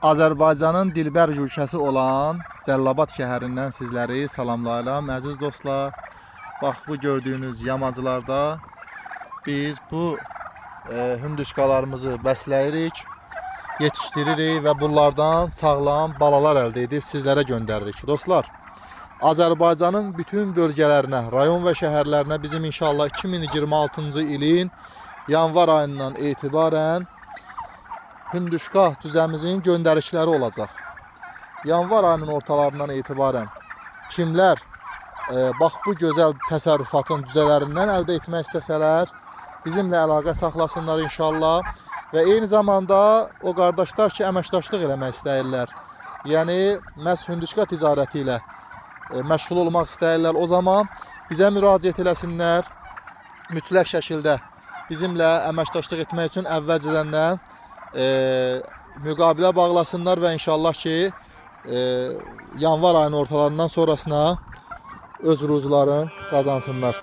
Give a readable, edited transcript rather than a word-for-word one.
Azərbaycanın dilbər güşəsi olan Cəlilabad şəhərindən sizləri salamlayıram, əziz dostlar. Bax, bu gördüyünüz yamaclarda biz bu hündüşkalarımızı bəsləyirik, yetişdiririk və bunlardan sağlam balalar əldə edib sizlərə göndəririk. Dostlar, Azərbaycanın bütün bölgələrinə, rayon və şəhərlərinə bizim inşallah 2026-cı ilin yanvar ayından etibarən hündüşka düzəmizin göndərişləri olacaq. Yanvar ayının ortalarından etibarən kimlər bax bu gözəl təsərrüfatın düzələrindən əldə etmək istəsələr, bizimlə əlaqə saxlasınlar inşallah. Və eyni zamanda o qardaşlar ki, əməkdaşlıq eləmək istəyirlər, yəni məhz hündüşka ticarəti ilə məşğul olmaq istəyirlər, o zaman bizə müraciət eləsinlər. Mütləq şəkildə bizimlə əməkdaşlıq etmək üçün əvvəlcədən müqabilə bağlasınlar və inşallah ki, yanvar ayının ortalarından sonrasına öz ruzularını qazansınlar.